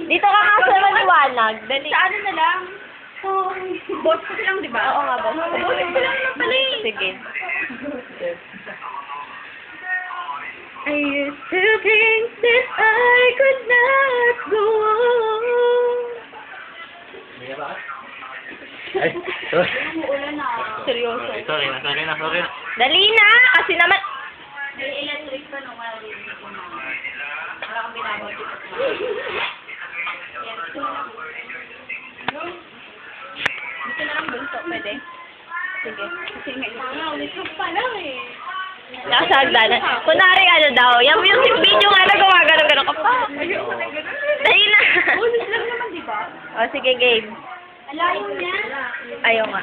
Dito ka nga sa maliwanag. Dali. Sa ano na lang? Boss ko lang, di ba? Oo nga, boss. Boss ko lang na pala eh. Sige. I used to think that I could not go on. Ay, sorry. Seryoso. Sorry na. Dali na! Kasi naman... May electric pa nung maririnig ko na. Wala kang binabot. Dito na lang bunso, pwede? Sige. Kasi nga, ulit ka pa lang eh. Nakasagdanan. Kunwari ano daw, yung music video nga na gumagano-gano ka pa. Ayoko na gano'n. Dali na! Ulit lang naman, di ba? O, sige, game. Alayo niya. Ayaw nga.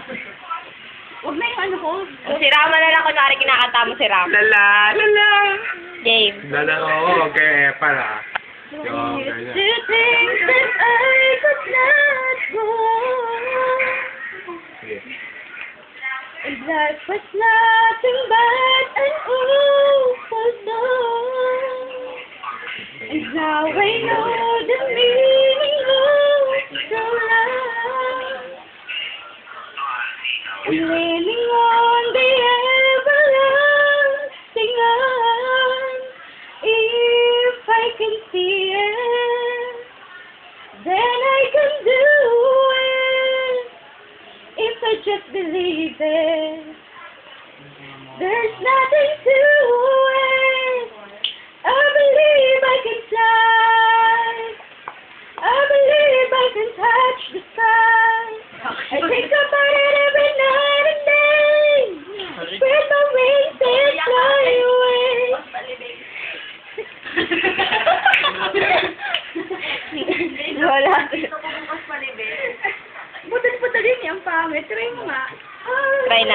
Huwag na yung ano ko. O, si Rama na lang, kunwari kinakanta mo si Rama. Lala. Game. Lala, oo, okay, para. I used to think that I could not go on. Sige. And life was nothing but an awful song. And now I know the meaning of the love. Leaning on the everlasting arms. If I can see it, then I can do it. If I just believe it, there's nothing to it. I believe I can fly. I believe I can touch the sky. I think about it every night and day. Spread my wings and fly away. Wala. Butas-butas din yung pangit. Try mo nga. Try na.